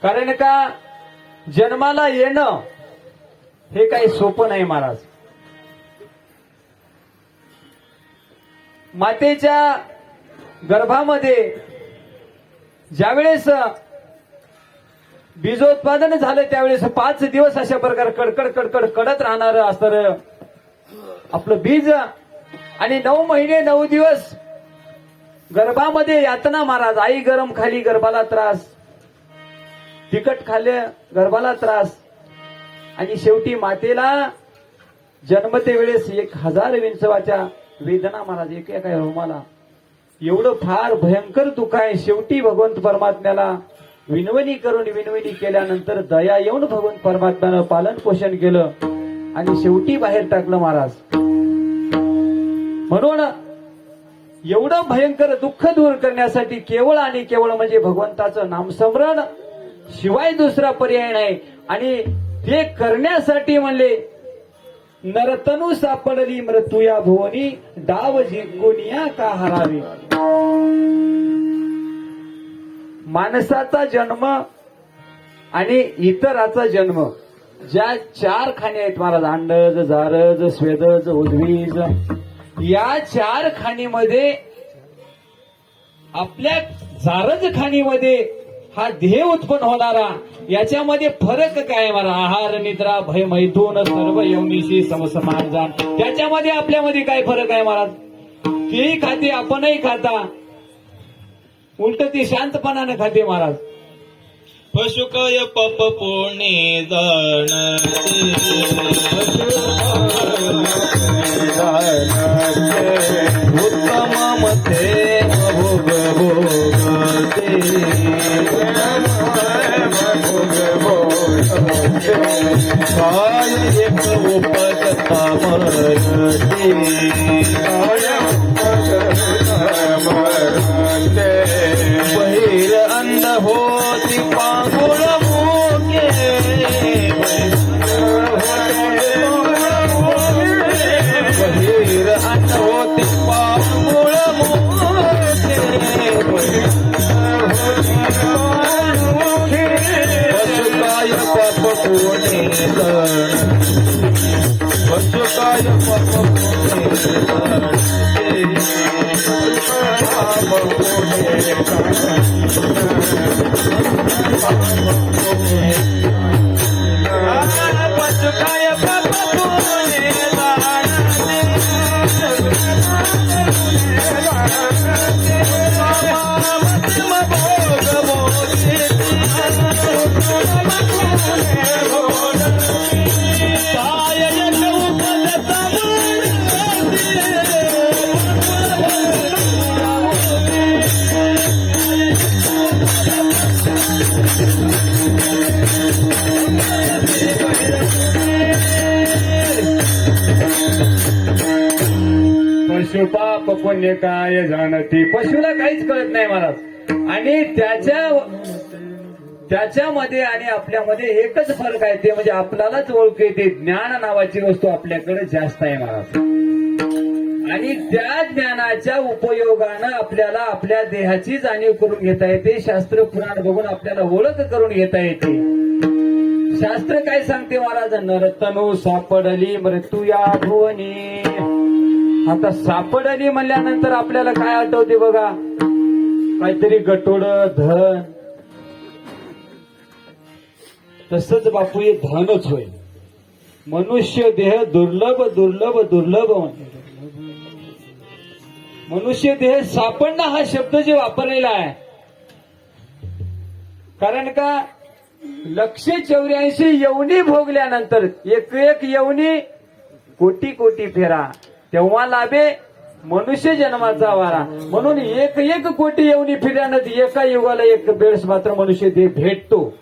कारण का जन्माला येणं हे काही सोपं नाही महाराज. मातेच्या गर्भामध्ये ज्यावेळेस बीजोत्पादन झालं त्यावेळेस 5 दिवस अशा प्रकारे कडकड कडकड कडत राहणार असतं आपलं बीज. आणि 9 महिने 9 दिवस गर्भामध्ये यातना महाराज. आई गरम खाली गर्भाला त्रास, तिखट खाल्ले गर्भाला त्रास, आणि शेवटी मातेला जन्मते वेळेस 1000 विंचवाच्या वेदना महाराज. एका रोमाला एवढं फार भयंकर दुःख आहे. शेवटी भगवंत परमात्म्याला विनवणी केल्यानंतर दया येऊन भगवंत परमात्म्यानं पालन पोषण केलं आणि शेवटी बाहेर टाकलं महाराज. म्हणून एवढं भयंकर दुःख दूर करण्यासाठी केवळ आणि केवळ म्हणजे भगवंताचं नामस्मरण शिवाय दुसरा पर्याय नाही. आणि ते करण्यासाठी म्हणले नरतनु सापडली मृत्यूया भुवनी, डाव जिंकुनिया का हरावी. माणसाचा जन्म आणि इतराचा जन्म ज्या 4 खाणी आहेत महाराज, अंडज, जारज, स्वेदज, उद्वीज, या 4 खाणीमध्ये आपल्या जारज खाणीमध्ये हा देह उत्पन्न होणारा, याच्यामध्ये फरक काय मला. आहार, निद्रा, भय, मैथून सर्व यवनीशी समसमान जाण. त्याच्यामध्ये आपल्यामध्ये काय फरक आहे महाराज. तेही खाते, आपणही खाता, उलट ती शांतपणाने खाते महाराज. पशुकाय पाप पुण्य जाणते, उत्तम मते भोग भोगते, काय एक उपजता मरते, बहिर अंध होती पांगुळ मोके, बहिर अंध होती पांगुळ मोके, पशुकाय पाप पुणे पशुकाय पाप पशुकाय पाप पशुपाप पुण्य काय जाणती. पशुला काहीच कळत नाही महाराज. आणि त्याच्यामध्ये आणि आपल्यामध्ये एकच फरक आहे, ते म्हणजे आपल्यालाच ओळख येते. ज्ञान नावाची वस्तू आपल्याकडे जास्त आहे महाराज. आणि त्या ज्ञानाच्या उपयोगानं आपल्याला आपल्या देहाची जाणीव करून घेता येते. शास्त्र पुराण बघून आपल्याला ओळख करून घेता येते. शास्त्र काय सांगते महाराज. नरतनु सापडली मृत्यूया भुवनी. आता सापडली म्हणल्यानंतर आपल्याला काय आठवते बघा. काहीतरी गटोड, धन. तसंच बापू हे धनच होय. मनुष्य देह दुर्लभ दुर्लभ दुर्लभ. मनुष्य देह सापडणं हा शब्द जे वापरलेला आहे, कारण का 184 यवनी भोगल्यानंतर एक यवनी कोटी कोटी फेरा, तेव्हा लाभे मनुष्य जन्माचा वारा. म्हणून एक कोटी यवनी फिरल्यानंतर एका युगाला एक वेळेस मात्र मनुष्य देह भेटतो.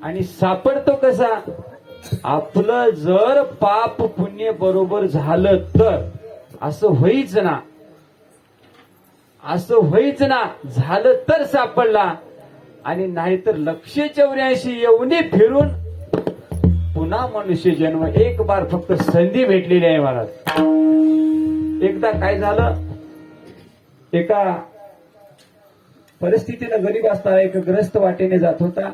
आणि सापडतो कसा. आपलं जर पाप पुण्य बरोबर झालं तर असं होईच ना, झालं तर सापडला. आणि नाहीतर 184 यवनी फिरून पुन्हा मनुष्य जन्म. एक बार फक्त संधी भेटलेली आहे महाराज. एकदा काय झालं, एका परिस्थितीनं गरीब असताना एक ग्रस्त वाटेने जात होता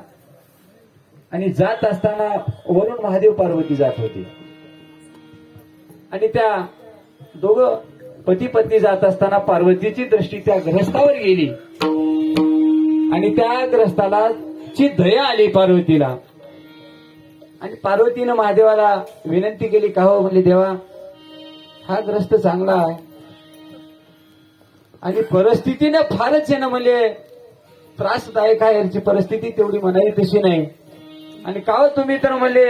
आणि जात असताना वरून महादेव पार्वती जात होती आणि त्या दोघं पती पत्नी जात असताना पार्वतीची दृष्टी त्या ग्रस्तावर गेली आणि त्या ग्रस्ताला ची दया आली पार्वतीला आणि पार्वतीनं महादेवाला विनंती केली का हो म्हणले देवा हा ग्रस्त चांगला आहे आणि परिस्थितीने फारच आहे ना म्हणजे त्रासदायक आहे याची परिस्थिती तेवढी म्हणावी तशी नाही आणि का हो तुम्ही तर म्हणले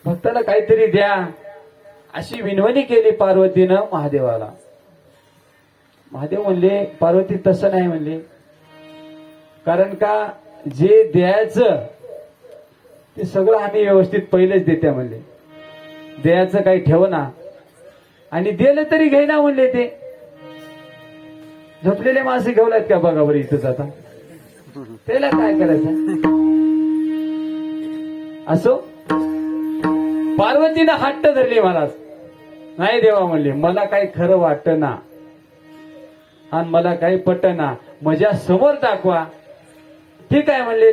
भक्ताला काहीतरी द्या अशी विनवणी केली पार्वतीनं महादेवाला. महादेव म्हणले पार्वती तसं नाही म्हणले कारण का जे द्यायचं ते सगळं आम्ही व्यवस्थित पहिलेच देत्या म्हणले द्यायचं काही ठेव ना आणि दिलं तरी घेईना म्हणले ते झोपलेले मासे घेऊलात का बघा बरं इथंच आता त्याला काय करायचं असो पार्वतीनं हट्ट धरली महाराज नाही देवा म्हणले मला काही खरं वाटत ना आणि मला काही पट ना माझ्या समोर दाखवा. ठीक आहे म्हणले.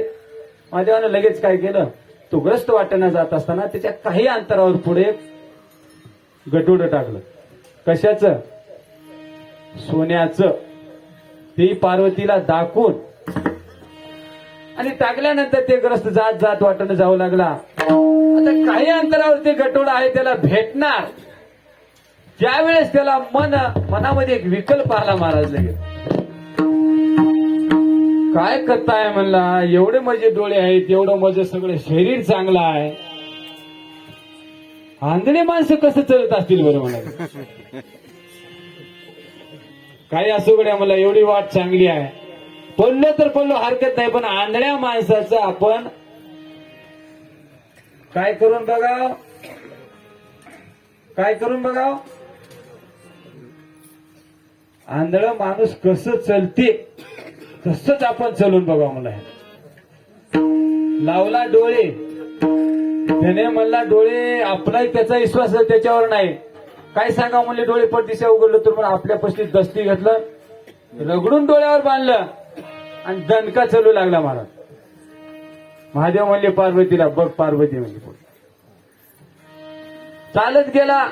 महादेवानं लगेच काय केलं तो ग्रस्त वाटेनं जात असताना त्याच्या काही अंतरावर पुढे गटुडं टाकलं. कशाचं? सोन्याचं. ते पार्वतीला दाखवून आणि टाकल्यानंतर ते ग्रस्त जात जात वाटेनं जाऊ लागला. आता काही अंतरावर ते गटोडं आहे त्याला भेटणार त्यावेळेस त्याला मनामध्ये एक विकल्प आला महाराज लगेच. काय करताय म्हणला एवढे माझे डोळे आहेत एवढं माझं सगळं शरीर चांगलं आहे आंधळे माणसं कसं चलत असतील बरं मला काही असो गड्या मला एवढी वाट चांगली आहे पडलो तर पडलो हरकत नाही पण आंधळ्या माणसाचं आपण काय करून बघाव काय करून बघाव आंधळ माणूस कसं चलते तसंच आपण चलून बघावं मला लावला डोळे त्याने म्हणला डोळे आपला त्याचा विश्वास त्याच्यावर नाही काय सांगा म्हणले डोळे पडदिशा उघडलं तर पण आपल्या पस्तीत दस्ती घेतलं रगडून डोळ्यावर बांधलं आणि दणका चलू लागला महाराज. महादेव म्हणले पार्वतीला बघ पार्वती म्हणजे चालत गेला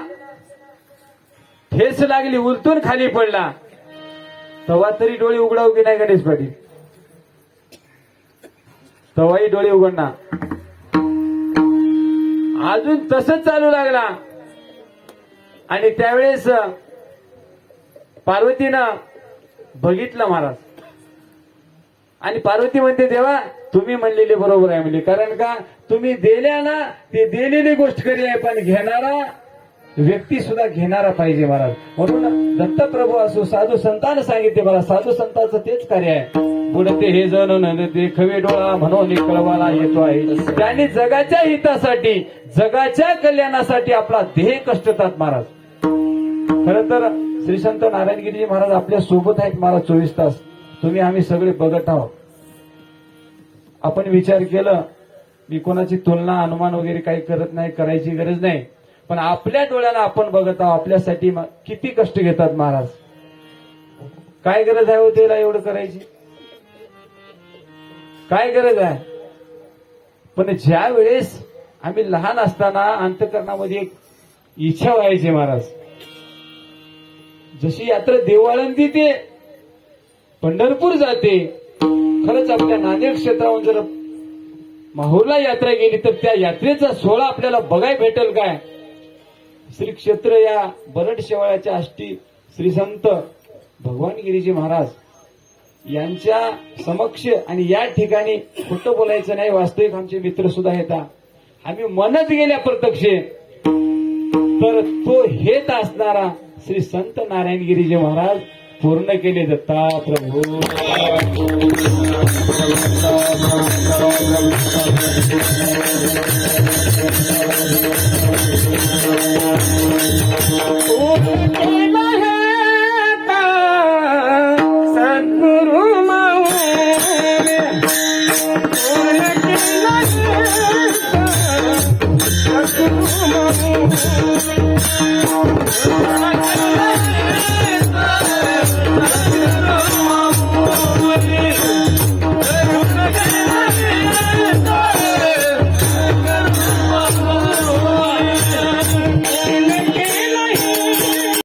ठेस लागली उलटून खाली पडला तेव्हा तरी डोळे उघडाव की नाही गणेश पाटील तेव्हाही डोळे उघडणार अजून तसंच चालू लागला आणि त्यावेळेस पार्वतीनं बघितलं महाराज आणि पार्वती म्हणते देवा तुम्ही म्हणलेले बरोबर आहे म्हणजे कारण का तुम्ही दिल्या ना ते दिलेली गोष्ट खरी आहे पण घेणारा व्यक्ती सुद्धा घेणारा पाहिजे महाराज. म्हणून दत्तप्रभू असो साधू संतांना सांगितले मला साधू संतांचं तेच कार्य आहे बुडते हे जण नदते खवे डोळा म्हणून कळवाला येतो आहे त्यांनी जगाच्या हितासाठी जगाच्या कल्याणासाठी आपला देह कष्टतात महाराज. खरं तर श्री संत नारायणगिरीजी महाराज आपल्या सोबत आहेत महाराज 24 तास तुम्ही आम्ही सगळे बघत आहोत. आपण विचार केलं मी कोणाची तुलना अनुमान वगैरे काही करत नाही करायची गरज नाही पण आपल्या डोळ्याला आपण बघत आहोत आपल्यासाठी किती कष्ट घेतात महाराज. काय गरज आहे हो त्याला एवढं करायची काय गरज आहे. पण ज्या वेळेस आम्ही लहान असताना अंतःकरणामध्ये एक इच्छा व्हायची महाराज जशी यात्रा देवाळंदी ते पंढरपूर जाते खरंच आपल्या नांदेड क्षेत्रावर जर माहूरला यात्रा गेली तर त्या यात्रेचा सोहळा आपल्याला बघायला भेटेल काय. श्री क्षेत्र या बरड शेवाळ्याच्या आष्टी श्री संत भगवानगिरीजी महाराज यांच्या समक्ष आणि या ठिकाणी खोटं बोलायचं नाही वास्तविक आमचे मित्र सुद्धा येतात आम्ही म्हणत गेल्या प्रत्यक्ष तर तो हेत असणारा श्री संत नारायणगिरीजी महाराज पूर्ण केले दत्ता प्रभू. सद्गुरु माऊली